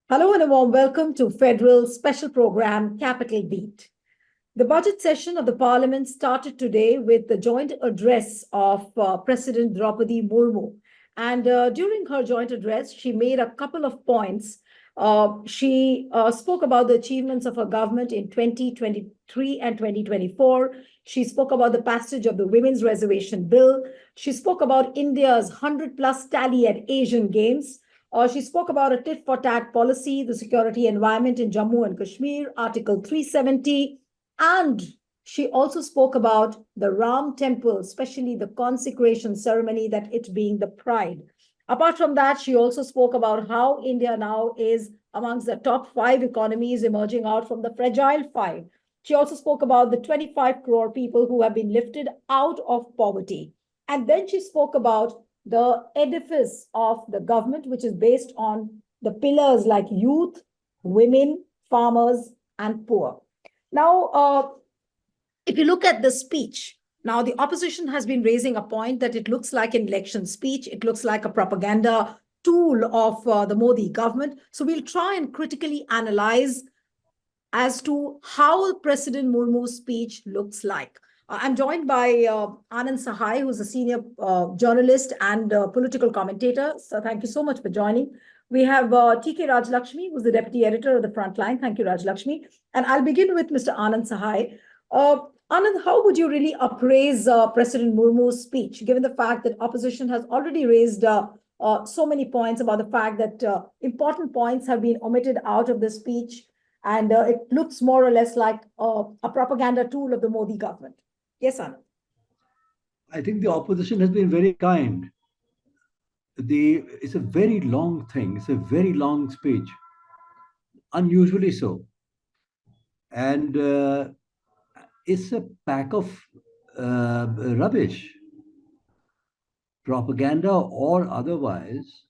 Hello and a warm welcome to Federal Special Program Capital Beat. The budget session of the Parliament started today with the joint address of President Draupadi Murmu. And during her joint address, she made a couple of points. She spoke about the achievements of her government in 2023 and 2024. She spoke about the passage of the Women's Reservation Bill. She spoke about India's 100 plus tally at Asian Games. She spoke about a tit for tat policy, the security environment in Jammu and Kashmir, Article 370. And she also spoke about the Ram temple, especially the consecration ceremony, that it being the pride. Apart from that, she also spoke about how India now is amongst the top 5 economies emerging out from the fragile 5. She also spoke about the 25 crore people who have been lifted out of poverty. And then she spoke about the edifice of the government, which is based on the pillars like youth, women, farmers, and poor. Now, if you look at the speech, now the opposition has been raising a point that it looks like an election speech. It looks like a propaganda tool of the Modi government. So we'll try and critically analyze as to how President Murmu's speech looks like. I'm joined by Anand Sahai, who's a senior journalist and political commentator. So thank you so much for joining. We have TK Rajlakshmi, who's the deputy editor of the Frontline. Thank you, Rajlakshmi. And I'll begin with Mr. Anand Sahai. Anand, how would you really appraise President Murmu's speech, given the fact that opposition has already raised so many points about the fact that important points have been omitted out of the speech, and it looks more or less like a propaganda tool of the Modi government? Yes, Anand. I think the opposition has been very kind. It's a very long thing. It's a very long speech, unusually so, and it's a pack of rubbish, propaganda or otherwise.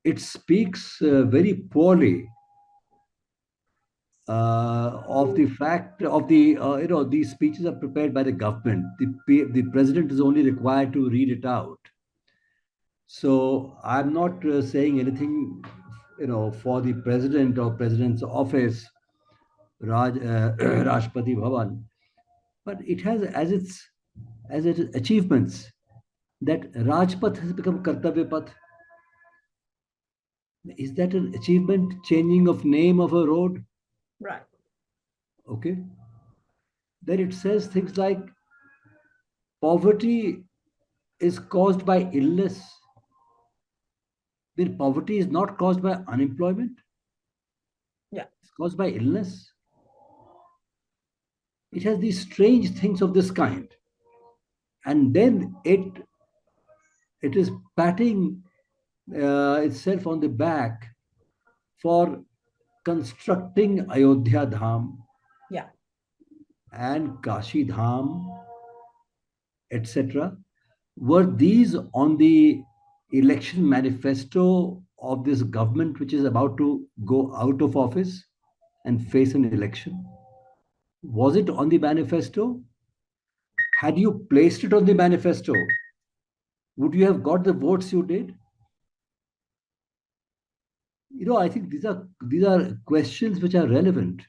It speaks very poorly of the fact of these speeches are prepared by the government. The president is only required to read it out. So I'm not saying anything, for the president or president's office, Rashtrapati Bhavan, but it has as its achievements that Rajpath has become Kartavya Path. Is that an achievement? Changing of name of a road? Right. Okay. Then it says things like poverty is caused by illness. Then poverty is not caused by unemployment. Yeah. It's caused by illness. It has these strange things of this kind. And then it is patting itself on the back for constructing Ayodhya Dham, Yeah, and Kashi Dham, etc. Were these on the election manifesto of this government, which is about to go out of office and face an election? Was it on the manifesto? Had you placed it on the manifesto, would you have got the votes you did? I think these are questions which are relevant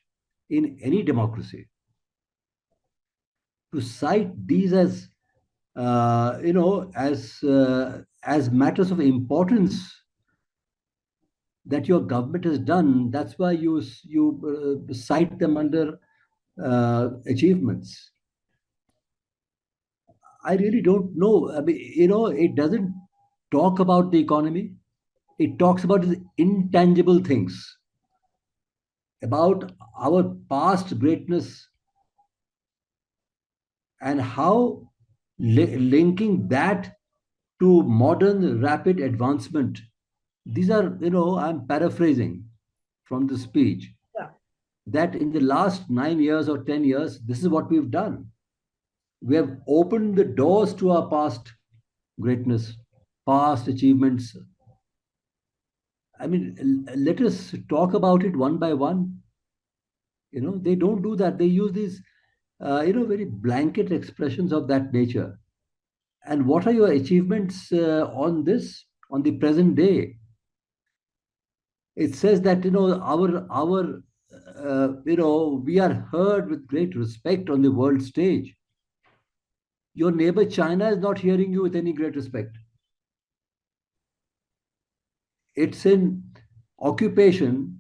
in any democracy. To cite these as as matters of importance that your government has done, that's why you cite them under achievements. I really don't know. I mean, it doesn't talk about the economy. It talks about the intangible things, about our past greatness, and how linking that to modern rapid advancement. These are, I'm paraphrasing from the speech, yeah, that in the last 9 years or 10 years, this is what we've done. We have opened the doors to our past greatness, past achievements. I mean, let us talk about it one by one. They don't do that. They use these, very blanket expressions of that nature. And what are your achievements on the present day? It says that we are heard with great respect on the world stage. Your neighbor China is not hearing you with any great respect. It's in occupation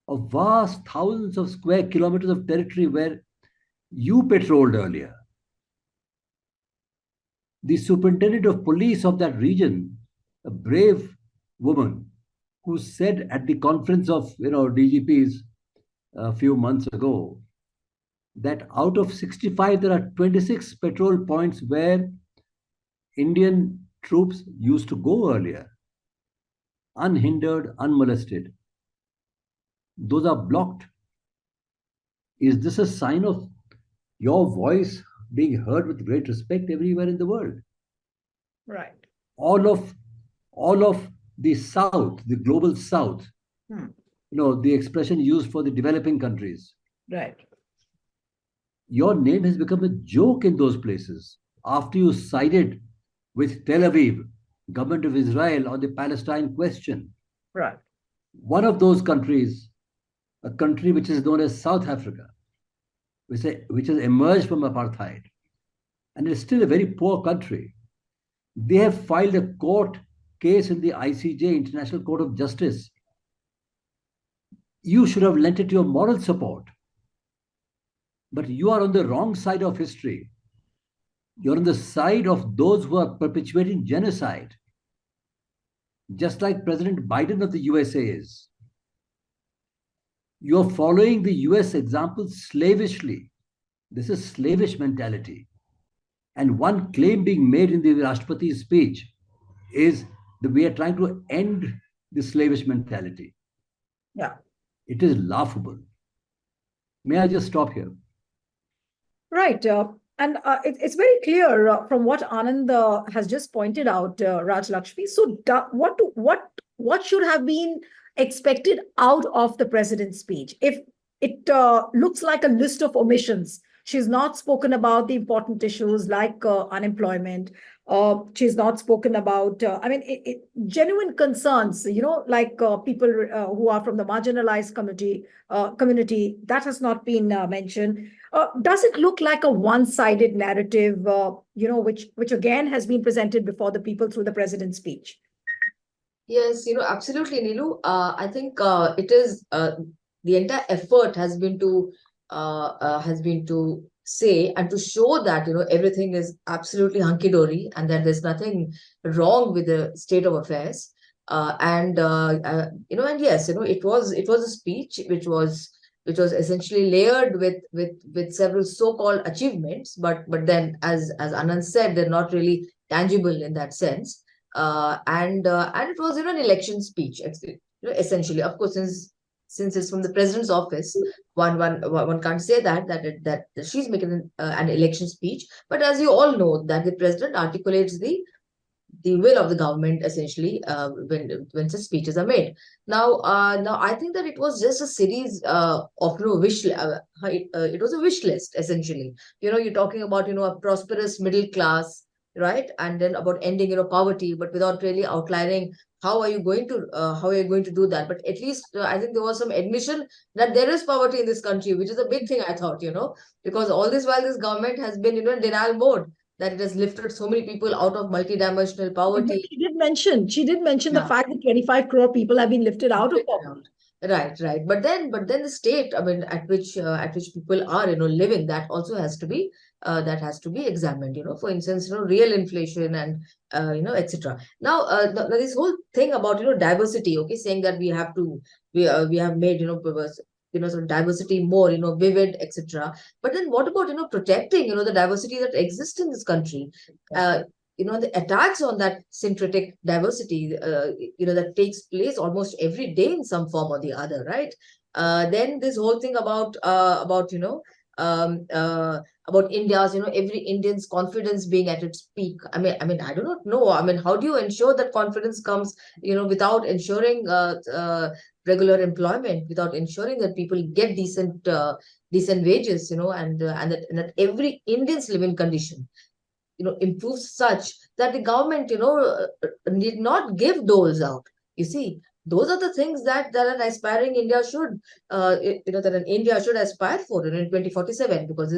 of vast thousands of square kilometers of territory where you patrolled earlier. The superintendent of police of that region, a brave woman, who said at the conference of DGPs a few months ago that out of 65 there are 26 patrol points where Indian troops used to go earlier, unhindered, unmolested. Those are blocked. Is this a sign of your voice being heard with great respect everywhere in the world? Right. All of the South, the global South, the expression used for the developing countries. Right. Your name has become a joke in those places after you sided with Tel Aviv, government of Israel, on the Palestine question. Right. One of those countries, a country which is known as South Africa, which has emerged from apartheid, and is still a very poor country. They have filed a court case in the ICJ, International Court of Justice. You should have lent it your moral support. But you are on the wrong side of history. You're on the side of those who are perpetuating genocide, just like President Biden of the USA is. You're following the US example slavishly. This is slavish mentality. And one claim being made in the Rashtrapati's speech is that we are trying to end the slavish mentality. Yeah. It is laughable. May I just stop here? Right. And it's very clear from what Anand has just pointed out, Raj Lakshmi. So what should have been expected out of the president's speech? If it looks like a list of omissions, she's not spoken about the important issues like unemployment. She's not spoken about, genuine concerns, like people who are from the marginalized community, that has not been mentioned. Does it look like a one-sided narrative, which again has been presented before the people through the president's speech? Yes, absolutely, Nilu. I think it is the entire effort has been to say and to show that everything is absolutely hunky-dory and that there's nothing wrong with the state of affairs. And yes, it was a speech which was essentially layered with several so-called achievements, but then as Anand said, they're not really tangible in that sense. And it was an election speech, essentially. Of course, since it's from the president's office, one can't say that she's making an election speech. But as you all know, that the president articulates the will of the government essentially when such speeches are made. Now I think that it was just a series of wish. It was a wish list essentially. You're talking about a prosperous middle class, right? And then about ending poverty, but without really outlining how are you going to do that. But at least I think there was some admission that there is poverty in this country, which is a big thing, I thought, because all this while this government has been in denial mode, that it has lifted so many people out of multidimensional poverty. She did mention the fact that 25 crore people have been lifted out of poverty. Right. But then the state, at which people are, living, that also has to be examined. For instance, real inflation and etc. Now, this whole thing about diversity, okay, saying that we have made sort of diversity more vivid, etc. But then what about protecting the diversity that exists in this country? The attacks on that syncretic diversity, that takes place almost every day in some form or the other, right? Then this whole thing about India's, every Indian's confidence being at its peak. I do not know. How do you ensure that confidence comes, without ensuring regular employment, without ensuring that people get decent wages, and that every Indian's living condition improves such that the government need not give doles out. You see, those are the things that an aspiring India should, that an India should aspire for in 2047, because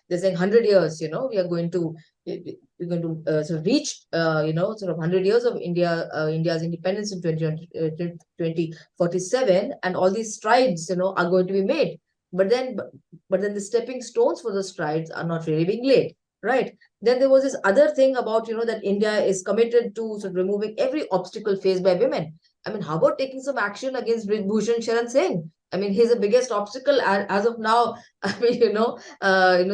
they're saying 100 years, we are going to, sort of reach, sort of 100 years of India's independence in 2047, and all these strides, are going to be made. But then the stepping stones for the strides are not really being laid, right? Then there was this other thing about, that India is committed to sort of removing every obstacle faced by women. I mean, how about taking some action against Bhushan Sharan Singh? I mean, he's the biggest obstacle as of now. I mean,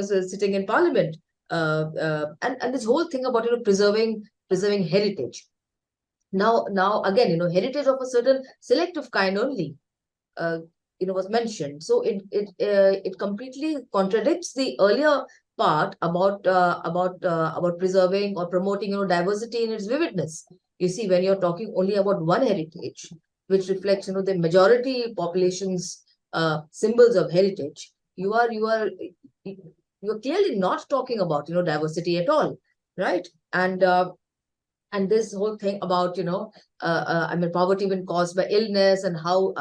so sitting in parliament, and this whole thing about preserving heritage. Now again, heritage of a certain selective kind only, uh, was mentioned. So it completely contradicts the earlier part about preserving or promoting, diversity in its vividness. You see, when you're talking only about one heritage, which reflects, the majority population's symbols of heritage, you're clearly not talking about, diversity at all, right? And this whole thing about, I mean, poverty been caused by illness, and how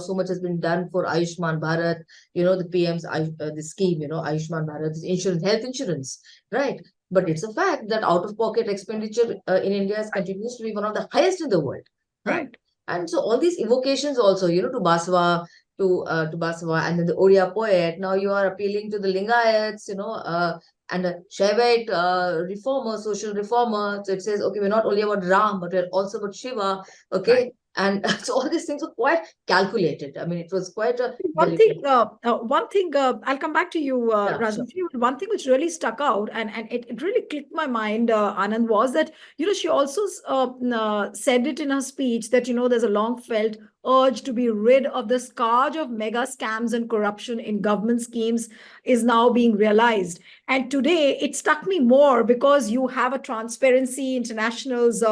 so much has been done for Ayushman Bharat, the PM's the scheme, Ayushman Bharat is insurance, health insurance, right? But it's a fact that out of pocket expenditure in India continues to be one of the highest in the world, right? And so all these evocations also, to Basava, and then the Odia poet. Now you are appealing to the Lingayats, and a Shaivite reformer, social reformer. So it says, okay, we're not only about Ram, but we're also about Shiva. Okay. Right. And so all these things were quite calculated. I mean, it was quite a One thing, I'll come back to you, Yeah, Rajni. One thing which really stuck out, and it really clicked my mind, Anand, was that, she also said it in her speech that, there's a long felt urge to be rid of the scourge of mega scams and corruption in government schemes is now being realized. And today it struck me more because you have a Transparency International's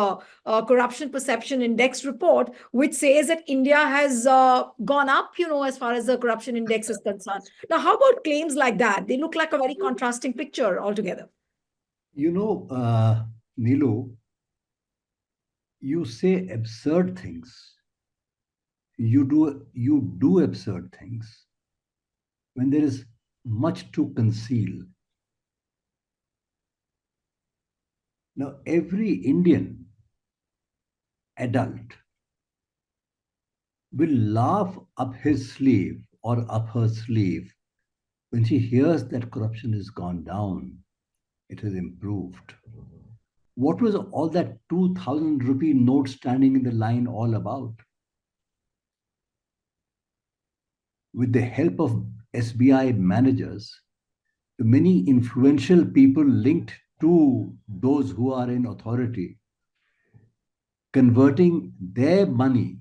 corruption perception index report, which says that India has gone up, as far as the corruption index is concerned. Now, how about claims like that? They look like a very contrasting picture altogether. Nilu, you say absurd things. You do absurd things when there is much to conceal. Now, every Indian adult will laugh up his sleeve or up her sleeve when she hears that corruption has gone down, it has improved. What was all that 2,000 rupee note standing in the line all about? With the help of SBI managers, the many influential people linked to those who are in authority, converting their money,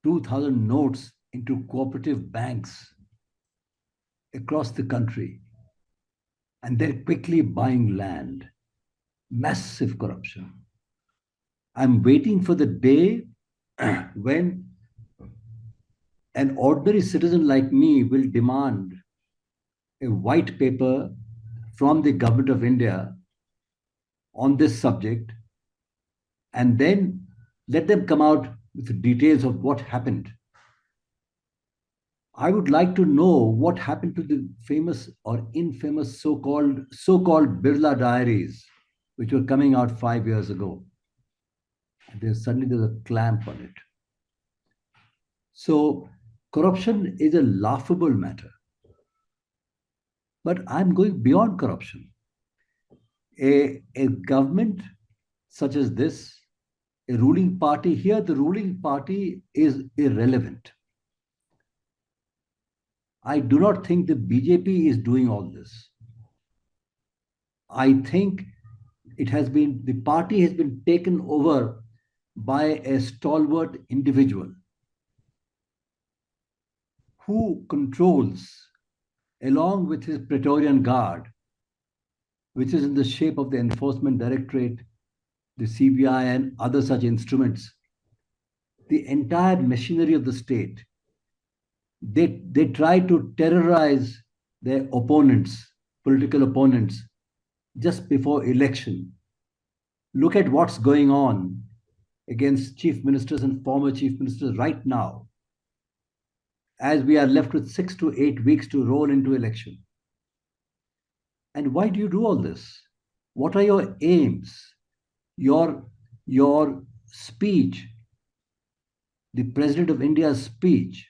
2,000 notes, into cooperative banks across the country, and they're quickly buying land. Massive corruption. I'm waiting for the day when an ordinary citizen like me will demand a white paper from the government of India on this subject, and then let them come out with details of what happened. I would like to know what happened to the famous or infamous so-called Birla diaries, which were coming out 5 years ago. Suddenly there's a clamp on it. So corruption is a laughable matter. But I'm going beyond corruption. A government such as this, a ruling party, here the ruling party is irrelevant. I do not think the BJP is doing all this. I think the party has been taken over by a stalwart individual who controls, along with his Praetorian Guard, which is in the shape of the Enforcement Directorate, the CBI, and other such instruments, the entire machinery of the state. They try to terrorize their opponents, political opponents, just before election. Look at what's going on against chief ministers and former chief ministers right now, as we are left with 6 to 8 weeks to roll into election. And why do you do all this? What are your aims? Your speech, the President of India's speech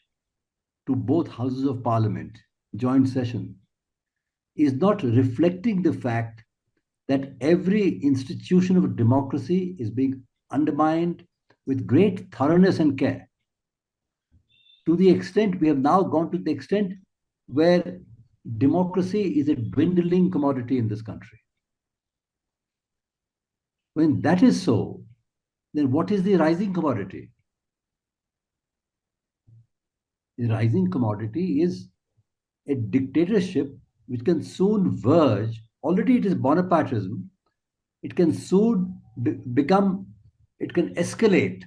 to both houses of parliament, joint session, is not reflecting the fact that every institution of democracy is being undermined with great thoroughness and care. To the extent, we have now gone to the extent where democracy is a dwindling commodity in this country. When that is so, then what is the rising commodity? The rising commodity is a dictatorship which can soon verge, already it is Bonapartism, it can soon become, it can escalate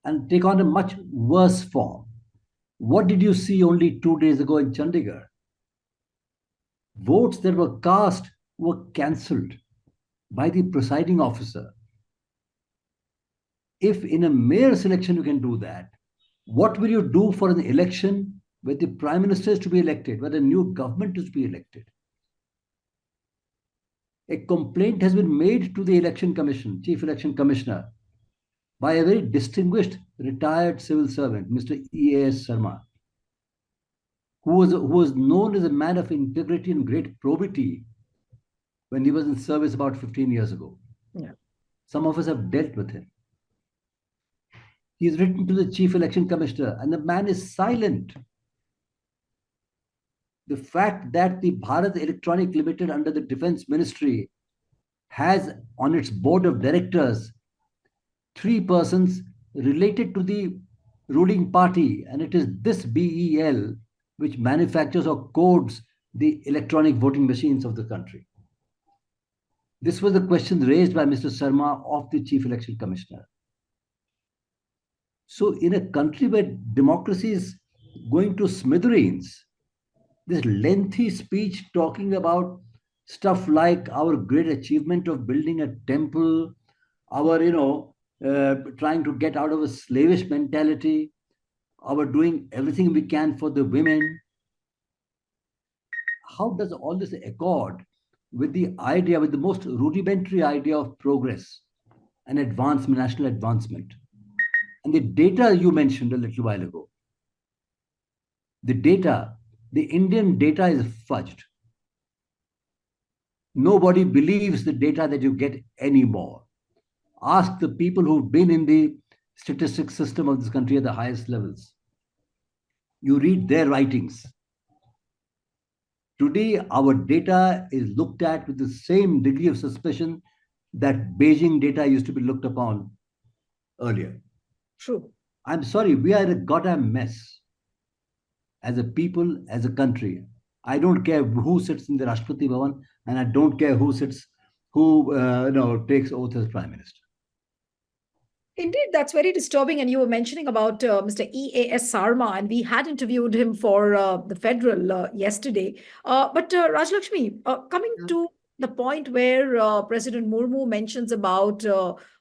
and take on a much worse form. What did you see only 2 days ago in Chandigarh? Votes that were cast were cancelled by the presiding officer. If in a mayor selection you can do that, what will you do for an election where the prime minister is to be elected, where the new government is to be elected? A complaint has been made to the election commission, chief election commissioner, by a very distinguished retired civil servant, Mr. E.A.S. Sharma, who was known as a man of integrity and great probity when he was in service about 15 years ago. Yeah. Some of us have dealt with him. He's written to the chief election commissioner, and the man is silent. The fact that the Bharat Electronic Limited under the Defense Ministry has on its board of directors 3 persons related to the ruling party, and it is this BEL which manufactures or codes the electronic voting machines of the country. This was the question raised by Mr. Sharma of the Chief Election Commissioner. So in a country where democracy is going to smithereens, this lengthy speech talking about stuff like our great achievement of building a temple, our, trying to get out of a slavish mentality, our doing everything we can for the women. How does all this accord with the idea, with the most rudimentary idea of progress and advancement, national advancement? And the data you mentioned a little while ago, the Indian data is fudged. Nobody believes the data that you get anymore. Ask the people who've been in the statistics system of this country at the highest levels. You read their writings. Today, our data is looked at with the same degree of suspicion that Beijing data used to be looked upon earlier. True. I'm sorry, we are in a goddamn mess. As a people, as a country. I don't care who sits in the Rashtrapati Bhavan, and I don't care who takes oath as Prime Minister. Indeed, that's very disturbing. And you were mentioning about Mr. E.A.S. Sarma, and we had interviewed him for the Federal yesterday. But Rajlakshmi, coming to the point where President Murmu mentions about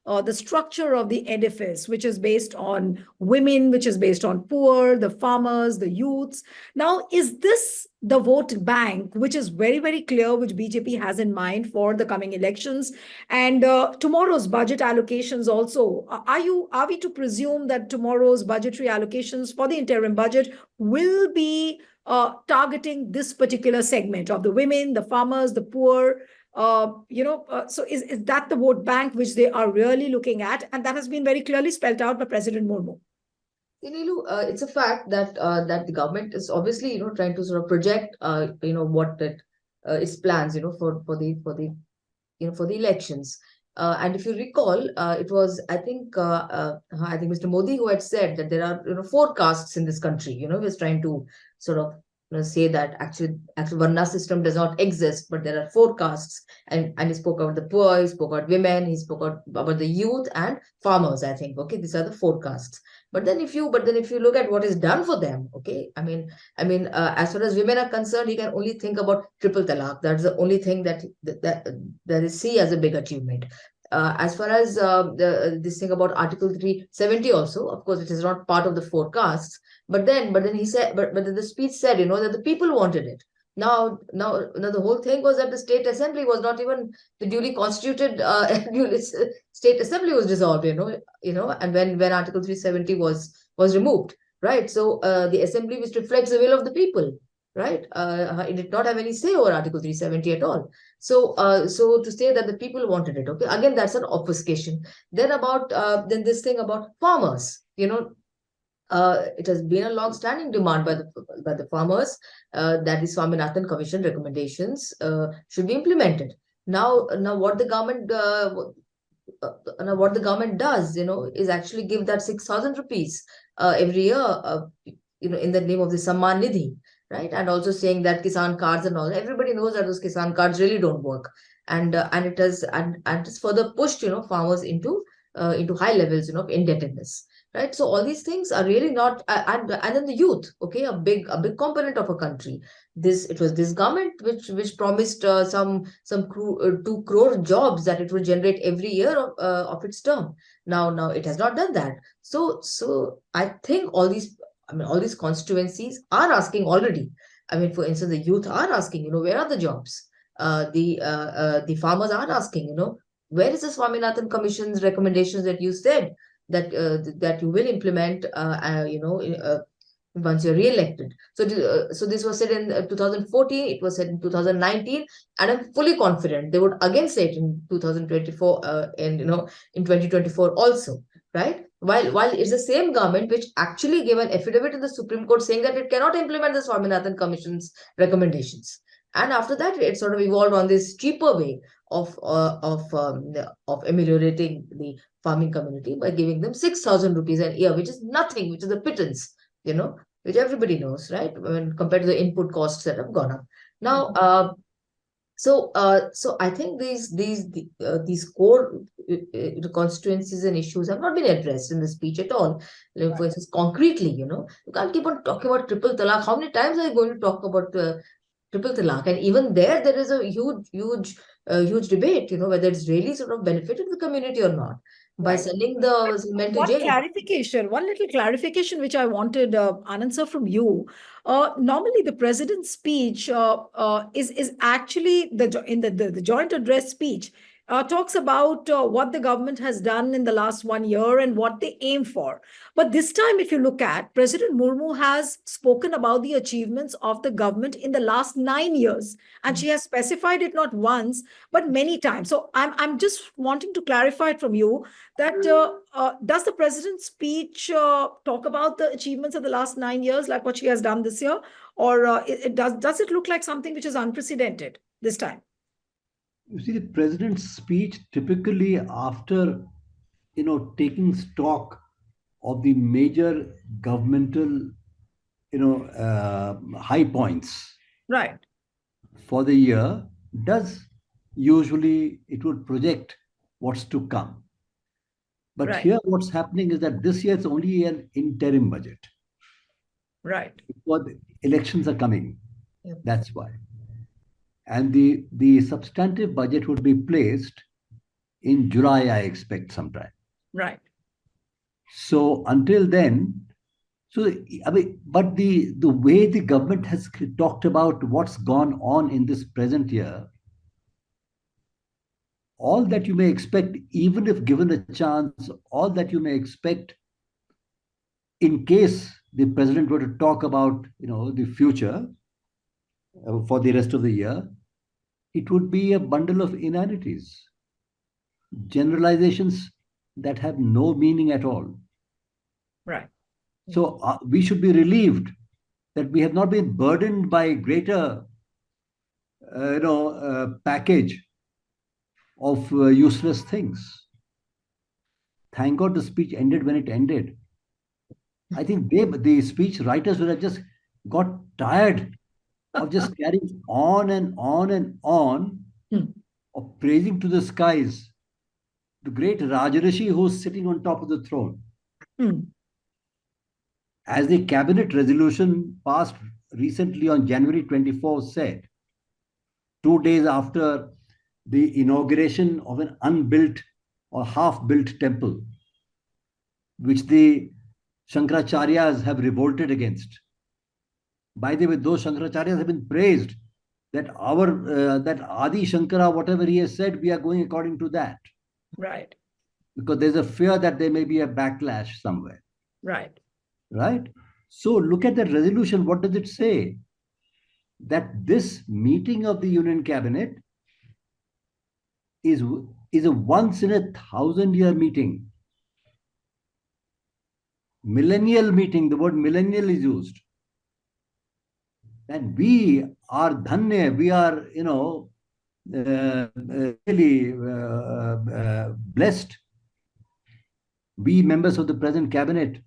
the structure of the edifice, which is based on women, which is based on poor, the farmers, the youths. Now, is this the vote bank, which is very, very clear, which BJP has in mind for the coming elections? And tomorrow's budget allocations also, are we to presume that tomorrow's budgetary allocations for the interim budget will be targeting this particular segment of the women, the farmers, the poor? So is that the vote bank which they are really looking at? And that has been very clearly spelled out by President Murmu. Nilu, it's a fact that that the government is obviously trying to sort of project what its plans for the elections. And if you recall, it was I think Mr. Modi who had said that there are 4 castes in this country. He was trying to sort of say that actually Varna system does not exist, but there are 4 castes, and he spoke about the poor, he spoke about women, he spoke about the youth and farmers. I think these are the 4 castes. But then if you look at what is done for them, as far as women are concerned, you can only think about Triple Talaq. That's the only thing that is seen as a big achievement. As far as this thing about Article 370 also, of course, it is not part of the forecasts. But then he said, but the speech said, that the people wanted it. Now, the whole thing was that the state assembly was not even the duly constituted state assembly was dissolved. And when Article 370 was removed, right? So the assembly, which reflects the will of the people, right? It did not have any say over Article 370 at all. So, so to say that the people wanted it, okay, again, that's an obfuscation. Then then this thing about farmers, it has been a long-standing demand by the farmers that the Swaminathan Commission recommendations should be implemented. Now, what the government does, is actually give that 6,000 rupees every year, in the name of the Samman Nidhi, right? And also saying that Kisan cards and all. Everybody knows that those Kisan cards really don't work, and it has and it's further pushed, farmers into high levels, of indebtedness. Right, so all these things are really not, and then the youth, okay, a big component of a country. It was this government which promised some 2 crore jobs that it would generate every year of its term. Now it has not done that. So I think all these constituencies are asking already. I mean, for instance, the youth are asking, where are the jobs? The farmers are asking, where is the Swaminathan Commission's recommendations that you said that you will implement, once you're re-elected. So this was said in 2014, it was said in 2019, and I'm fully confident they would again say it in 2024, and in 2024 also, right? While it's the same government which actually gave an affidavit in the Supreme Court saying that it cannot implement the Swaminathan Commission's recommendations. And after that, it sort of evolved on this cheaper way of ameliorating the farming community by giving them 6,000 rupees a year, which is nothing, which is a pittance, which everybody knows, right? When compared to the input costs that have gone up. Now, so I think these core constituencies and issues have not been addressed in the speech at all. Like, for instance, concretely, you can't keep on talking about triple talaq. How many times are you going to talk about triple talaq? And even there is a huge debate, whether it's really sort of benefited the community or not by sending the men to jail. One little clarification, which I wanted an sir from you. Normally, the president's speech is actually the joint address speech. Talks about what the government has done in the last 1 year and what they aim for. But this time, if you look at, President Murmu has spoken about the achievements of the government in the last 9 years. And she has specified it not once, but many times. So I'm just wanting to clarify it from you that does the president's speech talk about the achievements of the last 9 years, like what she has done this year? Or does it look like something which is unprecedented this time? You see, the president's speech typically after, taking stock of the major governmental, high points, right, for the year, it would project what's to come. But here, what's happening is that this year it's only an interim budget. Right. Because the elections are coming. Yep. That's why. And the substantive budget would be placed in July, I expect, sometime. Right. So until then, but the way the government has talked about what's gone on in this present year, all that you may expect, even if given a chance, all that you may expect in case the president were to talk about, the future for the rest of the year, it would be a bundle of inanities, generalizations that have no meaning at all. Right. So we should be relieved that we have not been burdened by greater, package of useless things. Thank God the speech ended when it ended. I think the speech writers would have just got tired of just carrying on and on and on, of praising to the skies the great Rajarishi who's sitting on top of the throne. As the cabinet resolution passed recently on January 24 said, 2 days after the inauguration of an unbuilt or half-built temple, which the Shankaracharyas have revolted against. By the way, those Shankaracharyas have been praised that that Adi Shankara, whatever he has said, we are going according to that. Right. Because there's a fear that there may be a backlash somewhere. Right. Right? So look at that resolution. What does it say? That this meeting of the Union Cabinet is a once in 1,000-year meeting. Millennial meeting, the word millennial is used. And we are dhanya, we are, really blessed. We members of the present cabinet.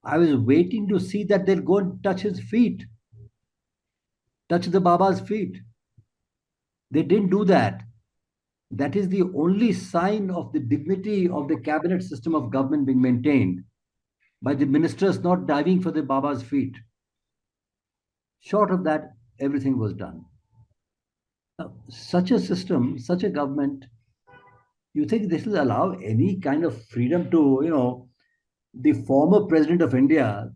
I was waiting to see that they'll go and touch his feet, touch the Baba's feet. They didn't do that. That is the only sign of the dignity of the cabinet system of government being maintained by the ministers not diving for the Baba's feet. Short of that, everything was done. Now, such a system, such a government, you think this will allow any kind of freedom to, the former president of India,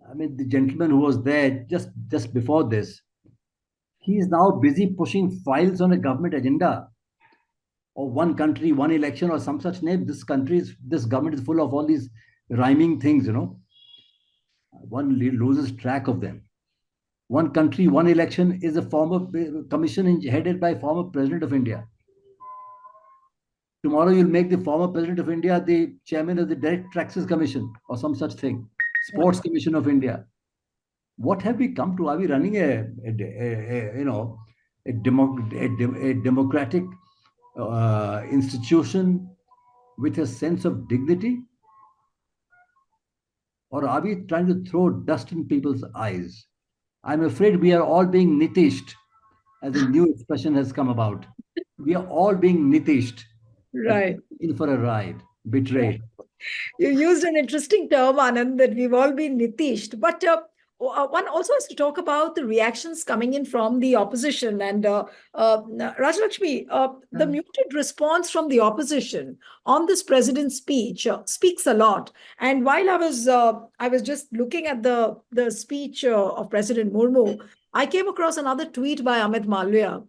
I mean, the gentleman who was there just before this, he is now busy pushing files on a government agenda or one country, one election, or some such name. This government is full of all these rhyming things, One loses track of them. One country, one election is a former commission headed by former president of India. Tomorrow you'll make the former president of India the chairman of the Direct Taxes Commission or some such thing. Sports Commission of India. What have we come to? Are we running a democratic institution with a sense of dignity? Or are we trying to throw dust in people's eyes? I'm afraid we are all being nitished, as a new expression has come about. We are all being nitished. Right. In for a ride, betrayed. You used an interesting term, Anand, that we've all been nitished. But one also has to talk about the reactions coming in from the opposition. And Rajalakshmi, the muted response from the opposition on this president's speech speaks a lot. And while I was just looking at the speech of President Murmu, I came across another tweet by Amit Malviya,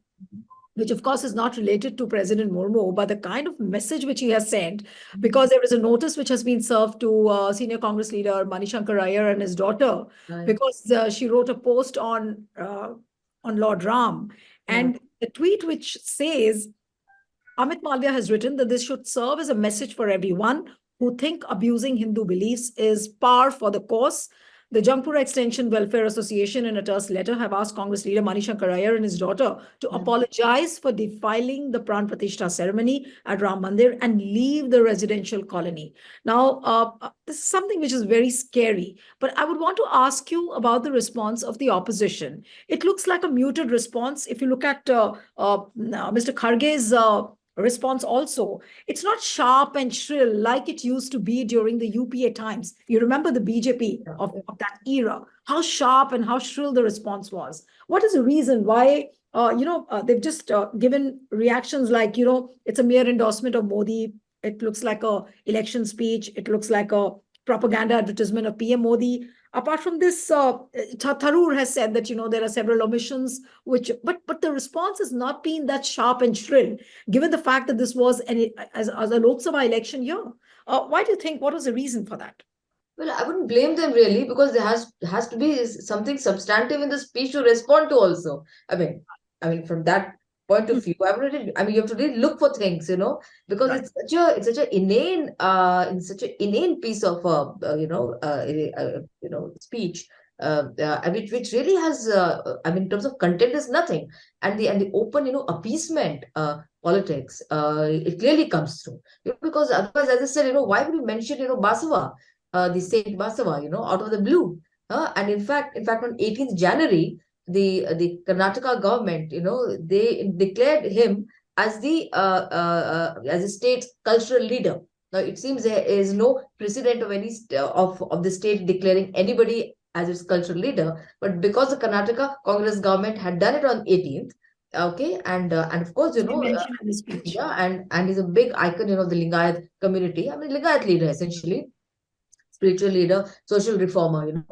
which of course is not related to President Murmu, but the kind of message which he has sent, because there is a notice which has been served to senior Congress leader Manishankar Iyer and his daughter, because she wrote a post on Lord Ram. And the tweet which says, Amit Malviya has written that this should serve as a message for everyone who think abusing Hindu beliefs is par for the course. The Jangpura Extension Welfare Association in a terse letter have asked Congress leader Manishankar Iyer and his daughter to apologize for defiling the Pran Pratishtha ceremony at Ram Mandir and leave the residential colony. Now, this is something which is very scary, but I would want to ask you about the response of the opposition. It looks like a muted response. If you look at Mr. Kharge's response also, it's not sharp and shrill like it used to be during the UPA times. You remember the BJP of that era, how sharp and how shrill the response was. What is the reason why they've just given reactions like, it's a mere endorsement of Modi, it looks like a election speech, it looks like a propaganda advertisement of PM Modi. Apart from this, Tharoor has said that, there are several omissions, but the response has not been that sharp and shrill, given the fact that this was as a Lok Sabha election year. Why do you think, what was the reason for that? Well, I wouldn't blame them really, because there has to be something substantive in the speech to respond to also. I mean, from that point of view, you have to really look for things, because Right. it's such a inane piece of speech, which really has in terms of content is nothing, and the open appeasement politics, it clearly comes through, because otherwise, as I said, why would you mention Basava, the Saint Basava, out of the blue, and in fact on 18th January, the Karnataka government, they declared him as as a state cultural leader. Now it seems there is no precedent of any of the state declaring anybody as its cultural leader, but because the Karnataka Congress government had done it on 18th, Okay, and of course, You mentioned in the speech. yeah, and he's a big icon, the Lingayat community. I mean, Lingayat leader essentially, spiritual leader, social reformer.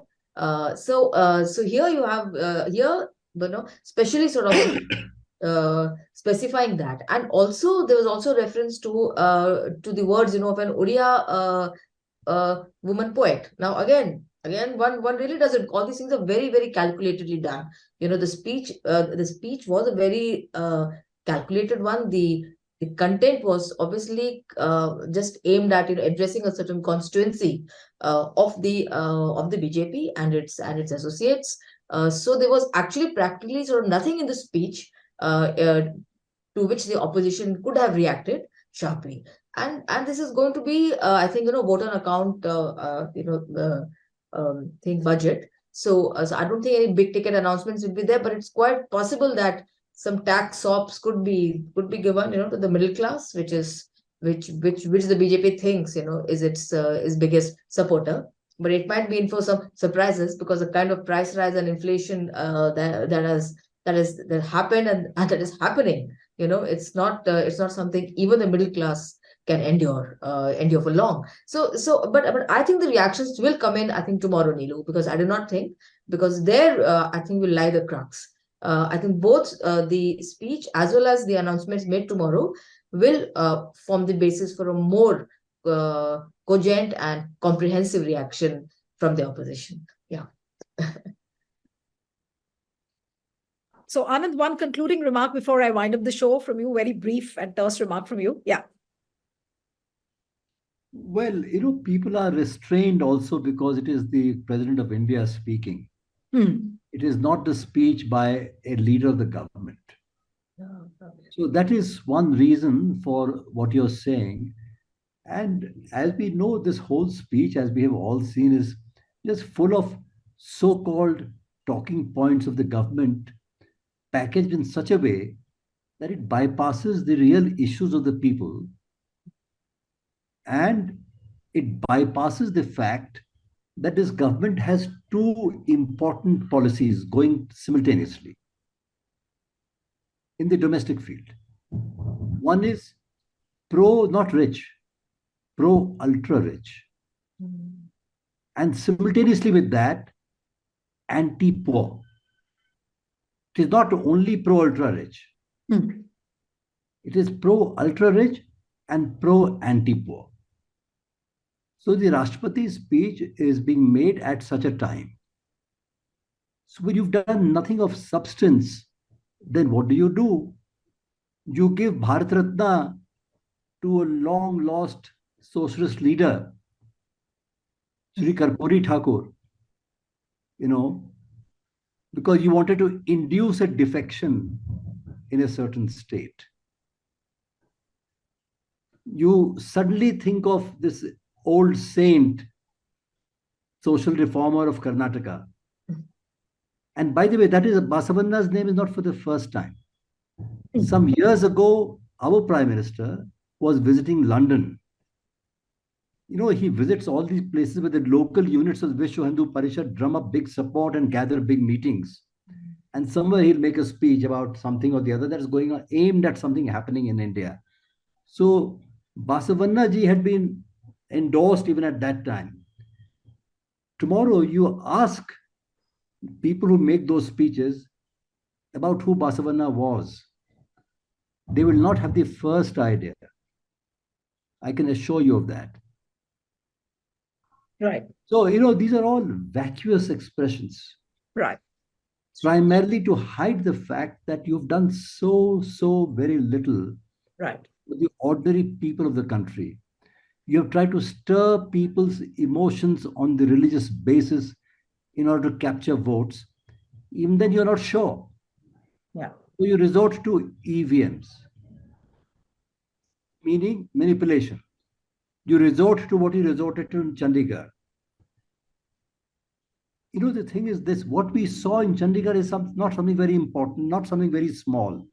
So here you have here, especially sort of specifying that, and also there was also reference to the words, of an Odia woman poet. Now again, one really doesn't. All these things are very, very calculatedly done. The speech was a very calculated one. The content was obviously just aimed at addressing a certain constituency of the BJP and its associates. So there was actually practically sort of nothing in the speech to which the opposition could have reacted sharply. And this is going to be, I think, vote on account, thing budget. So I don't think any big ticket announcements will be there, but it's quite possible that some tax sops could be given, to the middle class, which the BJP thinks, is its biggest supporter. But it might be in for some surprises, because the kind of price rise and inflation that happened and that is happening, it's not something even the middle class can endure for long. But I think the reactions will come in, I think, tomorrow, Nilu, because I do not think, because there I think will lie the crux. I think both the speech as well as the announcements made tomorrow will form the basis for a more cogent and comprehensive reaction from the opposition. Yeah. So, Anand, one concluding remark before I wind up the show from you, very brief and terse remark from you. Yeah. Well, people are restrained also because it is the President of India speaking. It is not the speech by a leader of the government. So that is one reason for what you're saying. And as we know, this whole speech, as we have all seen, is just full of so-called talking points of the government packaged in such a way that it bypasses the real issues of the people, and it bypasses the fact that this government has two important policies going simultaneously in the domestic field. One is pro not rich, pro ultra rich, and simultaneously with that, anti poor. It is not only pro ultra rich, it is pro ultra rich and pro anti poor. So the Rashtrapati's speech is being made at such a time. So when you've done nothing of substance, then what do? You give Bharat Ratna to a long lost socialist leader, Sri Karpuri Thakur, because you wanted to induce a defection in a certain state. You suddenly think of this old saint, social reformer of Karnataka. And by the way, that is Basavanna's name is not for the first time. Some years ago, our Prime Minister was visiting London. He visits all these places where the local units of Vishwa Hindu Parishad drum up big support and gather big meetings. And somewhere he'll make a speech about something or the other that is going on, aimed at something happening in India. So Basavanna ji had been endorsed even at that time. Tomorrow you ask people who make those speeches about who Basavanna was. They will not have the first idea. I can assure you of that. Right. So, these are all vacuous expressions. Right. Primarily to hide the fact that you've done so very little Right. for the ordinary people of the country. You have tried to stir people's emotions on the religious basis in order to capture votes. Even then, you're not sure. Yeah. So you resort to EVMs, meaning manipulation. You resort to what you resorted to in Chandigarh. The thing is this, what we saw in Chandigarh is not something very important, not something very small.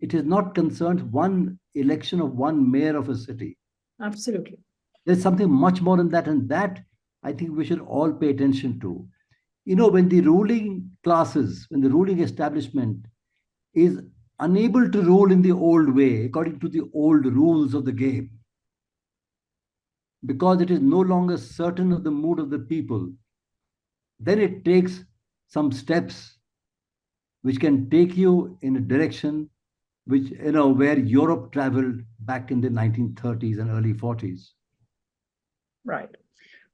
It is not concerned one election of one mayor of a city. Absolutely. There's something much more than that, and that I think we should all pay attention to. When the ruling classes, when the ruling establishment is unable to rule in the old way, according to the old rules of the game, because it is no longer certain of the mood of the people, then it takes some steps which can take you in a direction which, where Europe traveled back in the 1930s and early 40s. Right.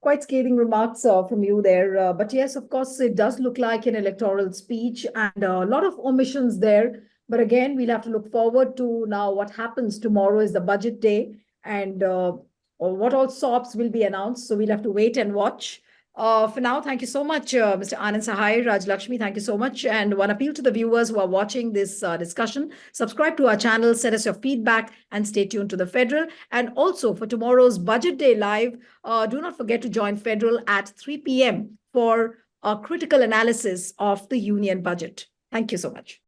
Quite scathing remarks from you there. But yes, of course, it does look like an electoral speech and a lot of omissions there. But again, we'll have to look forward to now what happens. Tomorrow is the budget day, and or what all SOPs will be announced. So we'll have to wait and watch. For now, thank you so much, Mr. Anand Sahai, Raj Lakshmi. Thank you so much. And one appeal to the viewers who are watching this discussion: subscribe to our channel, send us your feedback, and stay tuned to the Federal. And also for tomorrow's Budget Day Live, do not forget to join Federal at 3 p.m. for a critical analysis of the union budget. Thank you so much.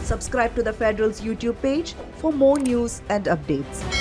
Subscribe to the Federal's YouTube page for more news and updates.